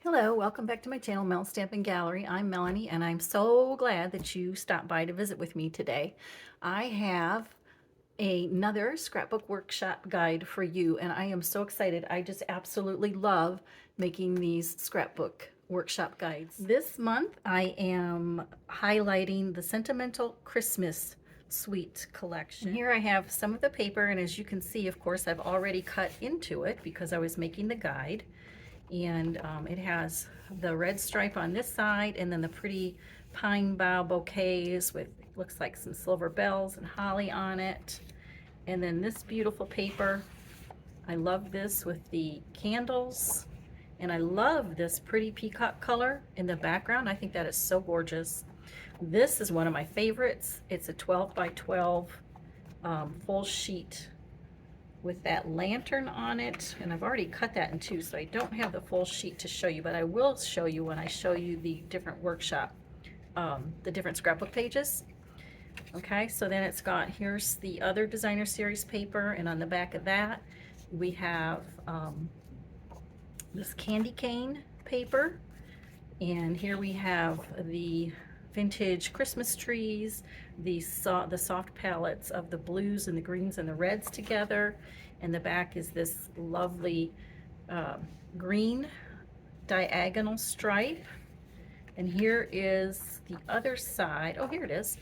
Hello, welcome back to my channel, Mel Stampin' Gallery. I'm Melanie, and I'm so glad that you stopped by to visit with me today. I have another scrapbook workshop guide for you, and I am so excited. I just absolutely love making these scrapbook workshop guides. This month, I am highlighting the Sentimental Christmas Suite collection. And here I have some of the paper, and as you can see, of course, I've already cut into it because I was making the guide. And it has the red stripe on this side, and then the pretty pine bough bouquets with, looks like some silver bells and holly on it. And then this beautiful paper, I love this with the candles, and I love this pretty peacock color in the background. I think that is so gorgeous. This is one of my favorites. It's a 12 by 12 full sheet with that lantern on it, and I've already cut that in two, so I don't have the full sheet to show you, but I will show you when I show you the different workshop, the different scrapbook pages. Okay, so then it's got, here's the other designer series paper, and on the back of that we have this candy cane paper, and here we have the vintage Christmas trees, the soft palettes of the blues and the greens and the reds together, and the back is this lovely green diagonal stripe. And here is the other side. Oh, here it is.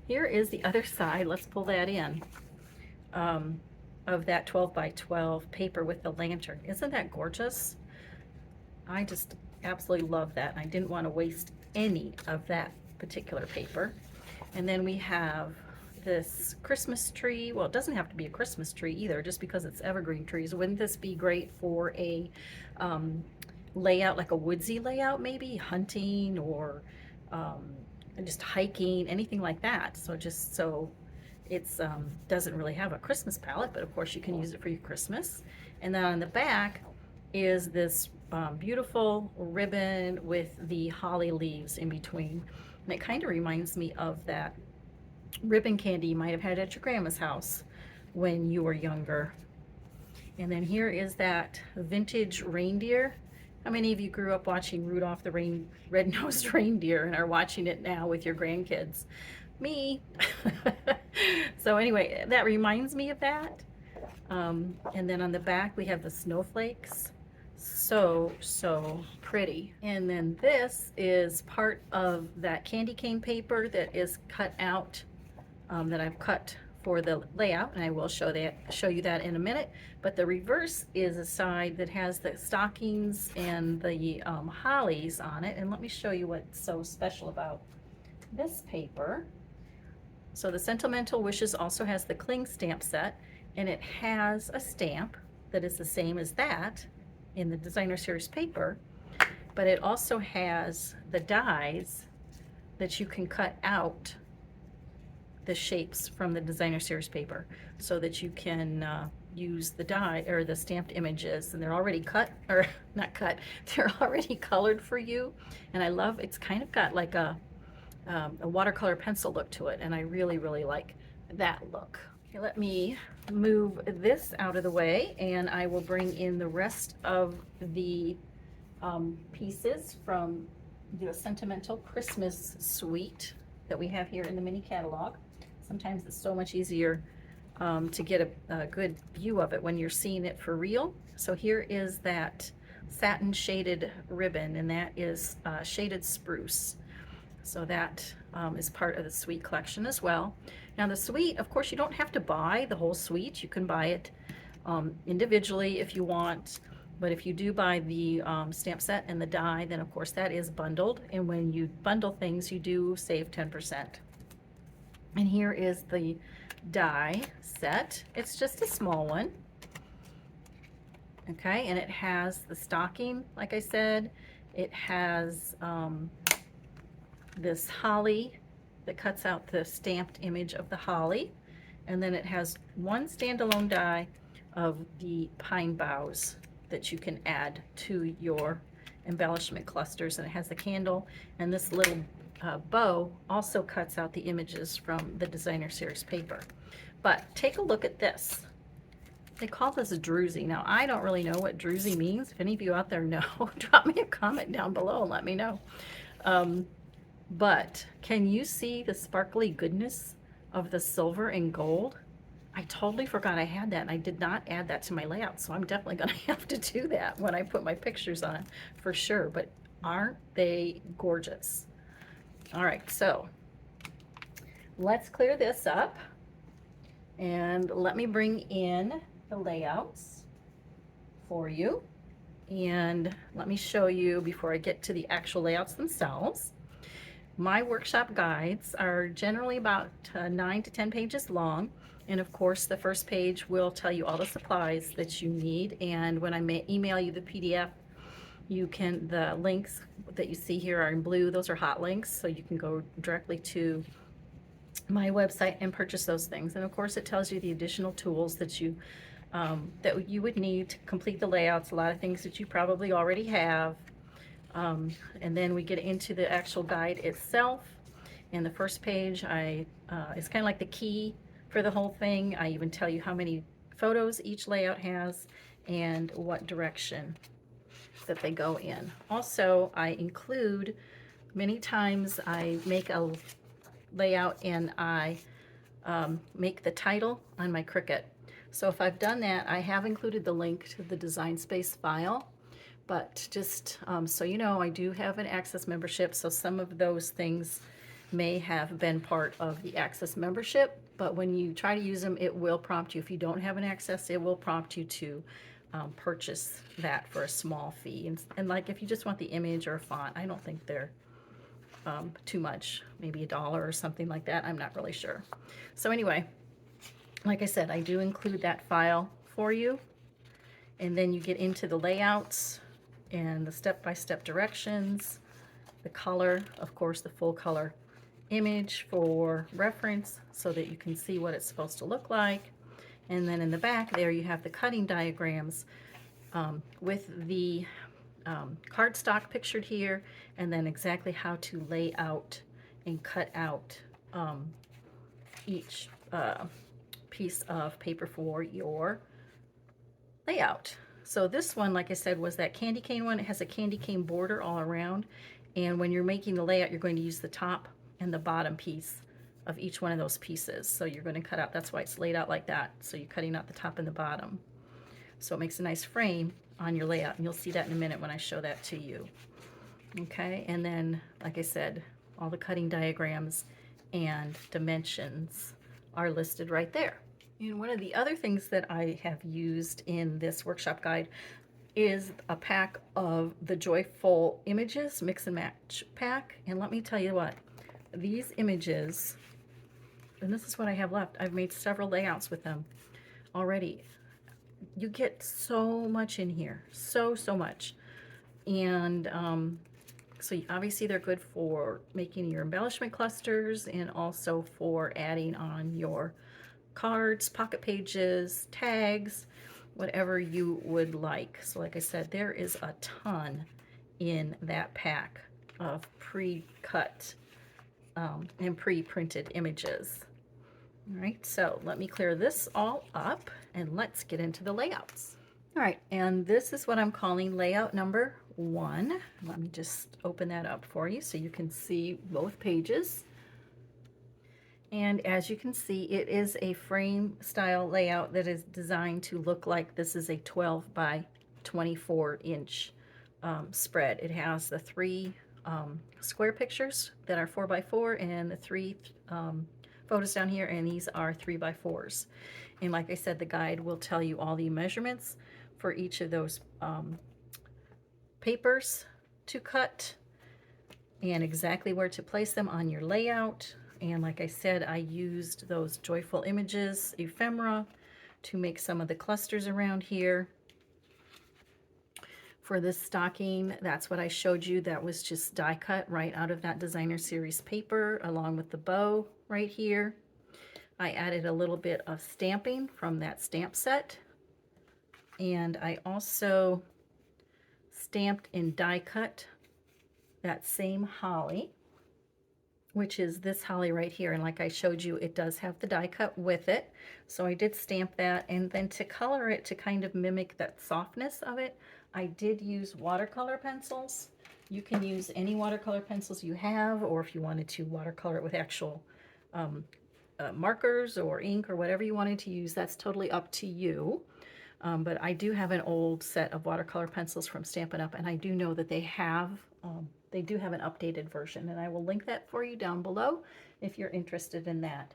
Here is the other side. Let's pull that in, of that 12 by 12 paper with the lantern. Isn't that gorgeous? I just absolutely love that, and I didn't want to waste any of that particular paper. And then we have this Christmas tree. Well, it doesn't have to be a Christmas tree either, just because it's evergreen trees. Wouldn't this be great for a layout, like a woodsy layout, maybe hunting or just hiking, anything like that? So just so it's doesn't really have a Christmas palette, but of course you can use it for your Christmas. And then on the back is this beautiful ribbon with the holly leaves in between. And it kind of reminds me of that ribbon candy you might have had at your grandma's house when you were younger. And then here is that vintage reindeer. How many of you grew up watching Rudolph the Red-Nosed Reindeer and are watching it now with your grandkids? Me. So anyway, that reminds me of that. And then on the back we have the snowflakes. So pretty. And then this is part of that candy cane paper that is cut out, that I've cut for the layout, and I will show you that in a minute. But the reverse is a side that has the stockings and the hollies on it, and let me show you what's so special about this paper. So the Sentimental Wishes also has the cling stamp set, and it has a stamp that is the same as that in the designer series paper, but it also has the dies that you can cut out the shapes from the designer series paper, so that you can use the die or the stamped images, and they're already cut, or not cut, they're already colored for you. And I love, it's kind of got like a watercolor pencil look to it, and I really like that look. Okay, let me move this out of the way, and I will bring in the rest of the pieces from the Sentimental Christmas Suite that we have here in the mini catalog. Sometimes it's so much easier to get a good view of it when you're seeing it for real. So here is that satin shaded ribbon, and that is shaded spruce. So that is part of the suite collection as well. Now the suite, of course, you don't have to buy the whole suite. You can buy it individually if you want. But if you do buy the stamp set and the die, then of course that is bundled. And when you bundle things, you do save 10%. And here is the die set. It's just a small one. Okay, and it has the stocking, like I said. It has this holly that cuts out the stamped image of the holly, and then it has one standalone die of the pine boughs that you can add to your embellishment clusters, and it has the candle, and this little bow also cuts out the images from the designer series paper. But take a look at this. They call this a druzy. Now, I don't really know what druzy means. If any of you out there know, drop me a comment down below and let me know. But can you see the sparkly goodness of the silver and gold? I totally forgot I had that, and I did not add that to my layout, so I'm definitely going to have to do that when I put my pictures on for sure. But aren't they gorgeous? All right, so let's clear this up, and let me bring in the layouts for you. And let me show you before I get to the actual layouts themselves. My workshop guides are generally about 9 to 10 pages long. And of course, the first page will tell you all the supplies that you need. And when I email you the PDF, the links that you see here are in blue. Those are hot links, so you can go directly to my website and purchase those things. And of course, it tells you the additional tools that you would need to complete the layouts, a lot of things that you probably already have. And then we get into the actual guide itself. And the first page is kind of like the key for the whole thing. I even tell you how many photos each layout has and what direction that they go in. Also, I include, many times I make a layout and I make the title on my Cricut. So if I've done that, I have included the link to the Design Space file. But just so you know, I do have an Access membership, so some of those things may have been part of the Access membership, but when you try to use them, it will prompt you. If you don't have an Access, it will prompt you to purchase that for a small fee. And like if you just want the image or a font, I don't think they're too much, maybe $1 or something like that. I'm not really sure. So anyway, like I said, I do include that file for you. And then you get into the layouts and the step-by-step directions, the color, of course, the full color image for reference so that you can see what it's supposed to look like. And then in the back there you have the cutting diagrams with the cardstock pictured here, and then exactly how to lay out and cut out each piece of paper for your layout. So this one, like I said, was that candy cane one. It has a candy cane border all around, and when you're making the layout, you're going to use the top and the bottom piece of each one of those pieces. So you're going to cut out, that's why it's laid out like that. So you're cutting out the top and the bottom. So it makes a nice frame on your layout, and you'll see that in a minute when I show that to you. Okay, and then, like I said, all the cutting diagrams and dimensions are listed right there. And one of the other things that I have used in this workshop guide is a pack of the Joyful Images Mix and Match pack. And let me tell you what, these images, and this is what I have left, I've made several layouts with them already. You get so much in here, so much. And so obviously they're good for making your embellishment clusters and also for adding on your cards, pocket pages, tags, whatever you would like. So like I said, there is a ton in that pack of pre-cut and pre-printed images. All right, so let me clear this all up and let's get into the layouts. All right, and this is what I'm calling layout number 1. Let me just open that up for you so you can see both pages. And as you can see, it is a frame style layout that is designed to look like this is a 12 by 24 inch spread. It has the 3 square pictures that are 4 by 4 and the 3 photos down here, and these are 3 by 4s. And like I said, the guide will tell you all the measurements for each of those papers to cut and exactly where to place them on your layout. And like I said, I used those Joyful Images ephemera to make some of the clusters around here. For this stocking, that's what I showed you. That was just die cut right out of that designer series paper along with the bow right here. I added a little bit of stamping from that stamp set. And I also stamped and die cut that same holly which is this holly right here. And like I showed you, it does have the die cut with it. So I did stamp that, and then to color it, to kind of mimic that softness of it, I did use watercolor pencils. You can use any watercolor pencils you have, or if you wanted to watercolor it with actual markers or ink or whatever you wanted to use, that's totally up to you. But I do have an old set of watercolor pencils from Stampin' Up, and I do know that they do have an updated version, and I will link that for you down below if you're interested in that.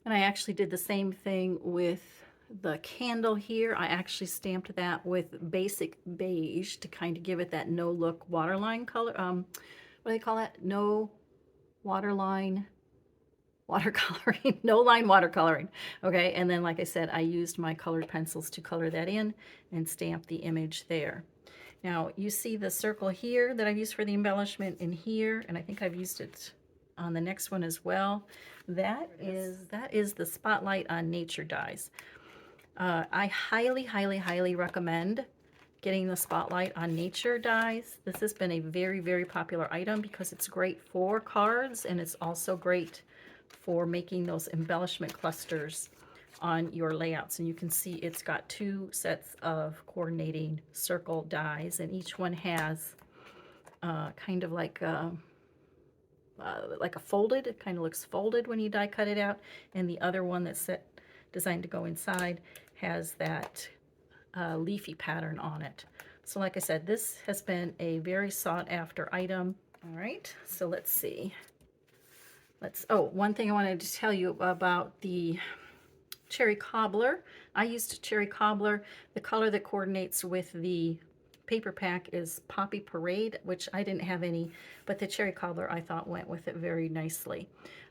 And I actually did the same thing with the candle here. I actually stamped that with basic beige to kind of give it that no look waterline color. What do they call that? No waterline watercoloring, no line watercoloring. Okay, and then like I said, I used my colored pencils to color that in and stamp the image there. Now you see the circle here that I've used for the embellishment in here, and I think I've used it on the next one as well. That is the Spotlight on Nature dies. I highly recommend getting the Spotlight on Nature dies. This has been a very popular item because it's great for cards, and it's also great for making those embellishment clusters on your layouts. And you can see it's got two sets of coordinating circle dies, and each one has kind of like a folded, it kind of looks folded when you die cut it out, and the other one that's designed to go inside has that leafy pattern on it. So like I said, this has been a very sought after item. All right, so let's see. Oh, one thing I wanted to tell you about the cherry cobbler. I used cherry cobbler. The color that coordinates with the paper pack is Poppy Parade, which I didn't have any, but the cherry cobbler I thought went with it very nicely.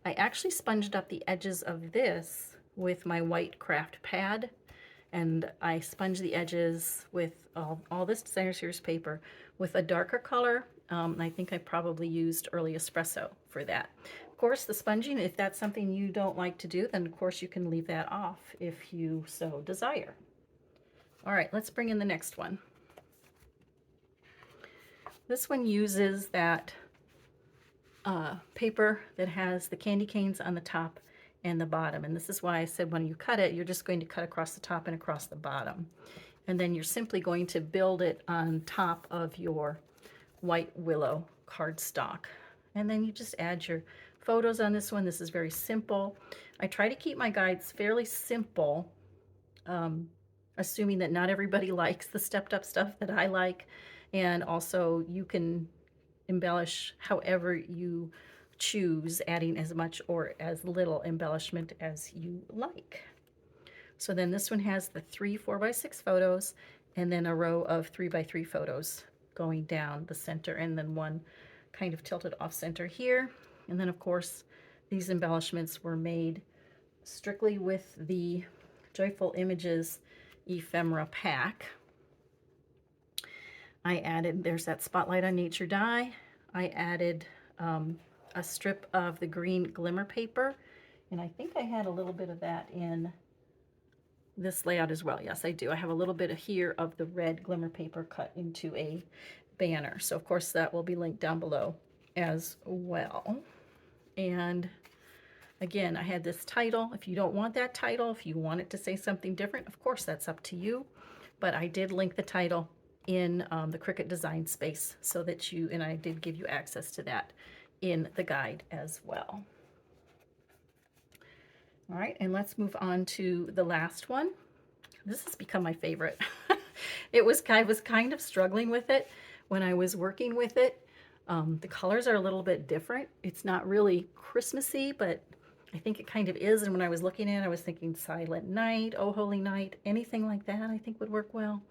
I actually sponged up the edges of this with my white craft pad, and I sponged the edges with all this Designer Series paper with a darker color. I think I probably used Early Espresso for that. Of course, the sponging, if that's something you don't like to do, then of course you can leave that off if you so desire. All right, let's bring in the next one. This one uses that paper that has the candy canes on the top and the bottom. And this is why I said when you cut it, you're just going to cut across the top and across the bottom. And then you're simply going to build it on top of your white willow cardstock. And then you just add your photos on this one. This is very simple. I try to keep my guides fairly simple, assuming that not everybody likes the stepped up stuff that I like. And also you can embellish however you choose, adding as much or as little embellishment as you like. So then this one has the 3 4x6 photos, and then a row of 3x3 photos going down the center, and then one kind of tilted off center here. And then of course these embellishments were made strictly with the Joyful Images ephemera pack. I added, there's that Spotlight on Nature die. I added a strip of the green glimmer paper, and I think I had a little bit of that in this layout as well. Yes, I do. I have a little bit of here of the red glimmer paper cut into a banner. So of course that will be linked down below as well. And again, I had this title. If you don't want that title, if you want it to say something different, of course that's up to you. But I did link the title in the Cricut design space so that you, and I did give you access to that in the guide as well. All right, and let's move on to the last one. This has become my favorite. I was kind of struggling with it when I was working with it. The colors are a little bit different. It's not really Christmassy, but I think it kind of is. And when I was looking at it, I was thinking Silent Night, Oh Holy Night, anything like that I think would work well.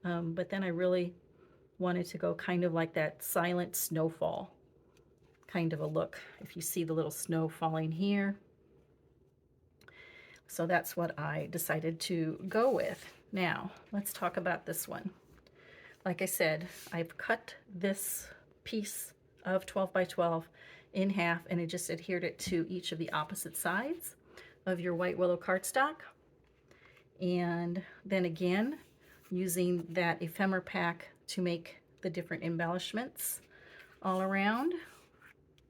But then I really wanted to go kind of like that silent snowfall kind of a look. If you see the little snow falling here. So that's what I decided to go with. Now, let's talk about this one. Like I said, I've cut this piece of 12 by 12 in half, and I just adhered it to each of the opposite sides of your white willow cardstock. And then again, using that ephemera pack to make the different embellishments all around.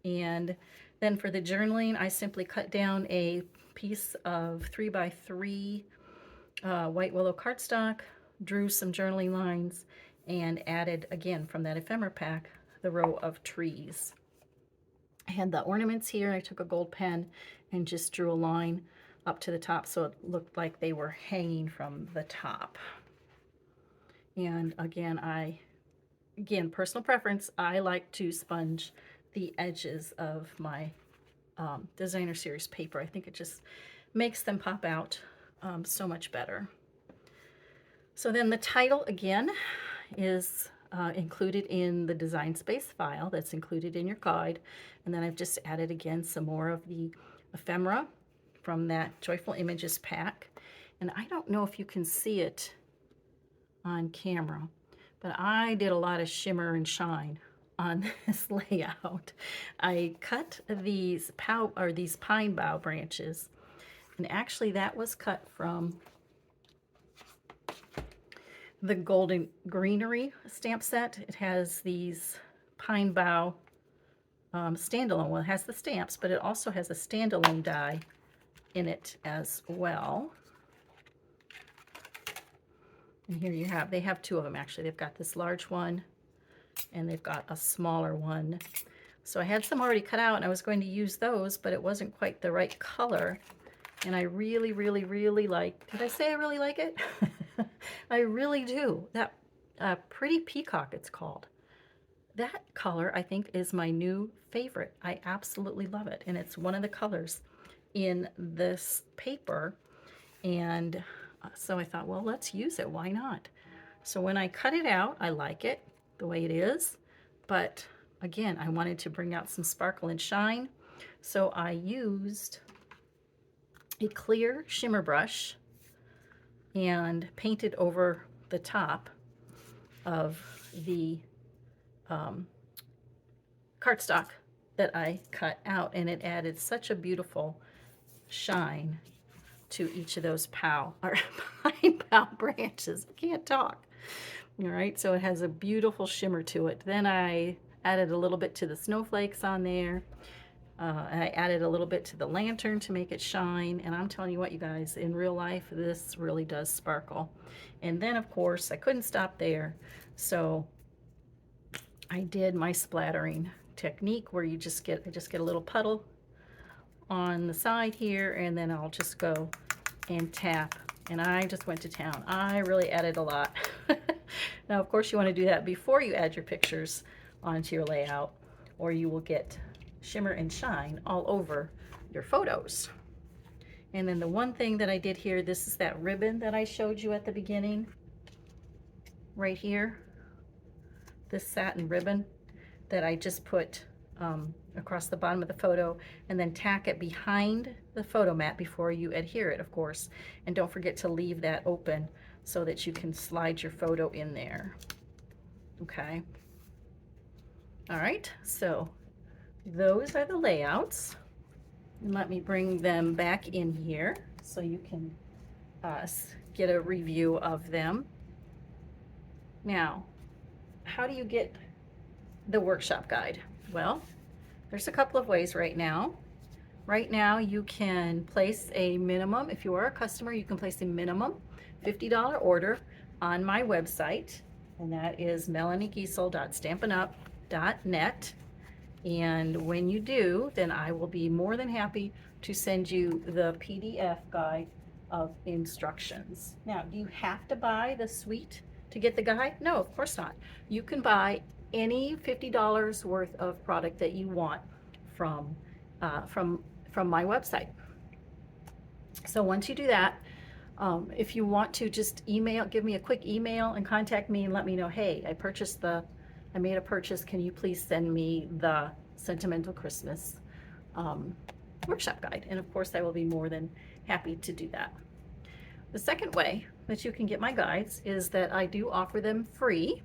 And then for the journaling, I simply cut down a piece of 3x3 white willow cardstock, drew some journaling lines, and added, again, from that ephemera pack, the row of trees. I had the ornaments here. I took a gold pen and just drew a line up to the top so it looked like they were hanging from the top. And again, personal preference, I like to sponge the edges of my designer series paper. I think it just makes them pop out so much better. So then the title again is included in the design space file that's included in your guide. And then I've just added again some more of the ephemera from that Joyful Images pack. And I don't know if you can see it on camera, but I did a lot of shimmer and shine on this layout. I cut these pine bough branches, and actually that was cut from the Golden Greenery stamp set. It has these pine bough standalone. Well, it has the stamps, but it also has a standalone die in it as well. And here you have, they have two of them actually. They've got this large one and they've got a smaller one. So I had some already cut out and I was going to use those, but it wasn't quite the right color. And I really, really, really like, did I say I really like it? I really do. That Pretty Peacock it's called. That color I think is my new favorite. I absolutely love it. And it's one of the colors in this paper. And so I thought, well, let's use it. Why not? So when I cut it out, I like it the way it is. But again, I wanted to bring out some sparkle and shine. So I used a clear shimmer brush and painted over the top of the cardstock that I cut out, and it added such a beautiful shine to each of those pine bough branches. I can't talk. All right, so it has a beautiful shimmer to it. Then I added a little bit to the snowflakes on there. And I added a little bit to the lantern to make it shine. And I'm telling you what, you guys, in real life, this really does sparkle. And then, of course, I couldn't stop there. So I did my splattering technique where I just get a little puddle on the side here, and then I'll just go and tap. And I just went to town. I really added a lot. Now, of course, you want to do that before you add your pictures onto your layout, or you will get shimmer and shine all over your photos. And then the one thing that I did here, this is that ribbon that I showed you at the beginning, right here, this satin ribbon that I just put across the bottom of the photo, and then tack it behind the photo mat before you adhere it, of course. And don't forget to leave that open so that you can slide your photo in there. Okay. All right, so those are the layouts. And let me bring them back in here so you can get a review of them. Now, how do you get the workshop guide? Well, there's a couple of ways right now. Right now you can place a minimum, if you are a customer, you can place a minimum $50 order on my website, and that is melaniegiesel.stampinup.net. And when you do, then I will be more than happy to send you the PDF guide of instructions. Now, do you have to buy the suite to get the guide? No, of course not. You can buy any $50 worth of product that you want from my website. So once you do that, if you want to just give me a quick email and contact me and let me know, hey, I made a purchase, can you please send me the Sentimental Christmas workshop guide? And of course, I will be more than happy to do that. The second way that you can get my guides is that I do offer them free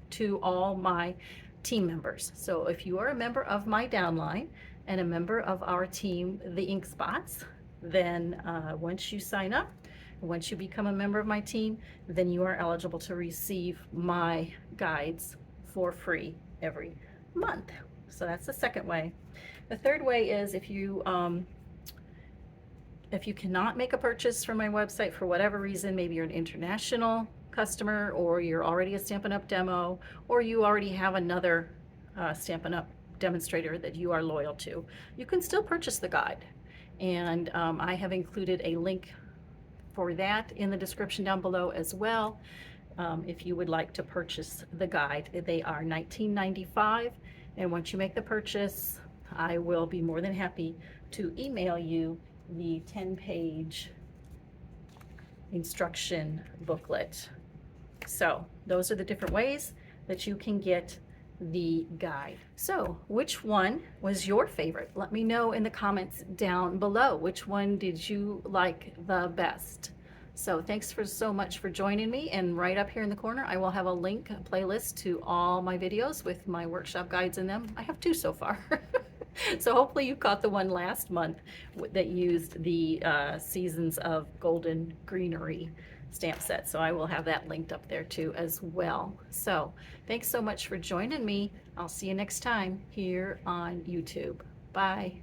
to all my team members. So if you are a member of my downline and a member of our team, the Ink Spots, then once you sign up, once you become a member of my team, then you are eligible to receive my guides for free every month. So that's the second way. The third way is if you cannot make a purchase from my website for whatever reason, maybe you're an international customer, or you're already a Stampin' Up! Demo, or you already have another Stampin' Up! Demonstrator that you are loyal to, you can still purchase the guide. And I have included a link for that in the description down below as well. If you would like to purchase the guide, they are $19.95, and once you make the purchase, I will be more than happy to email you the 10-page instruction booklet. So those are the different ways that you can get the guide. So which one was your favorite? Let me know in the comments down below. Which one did you like the best? So thanks so much for joining me, and right up here in the corner I will have a link, a playlist to all my videos with my workshop guides in them. I have 2 so far. So hopefully you caught the one last month that used the Seasons of Golden Greenery stamp set. So I will have that linked up there too as well. So thanks so much for joining me. I'll see you next time here on YouTube. Bye.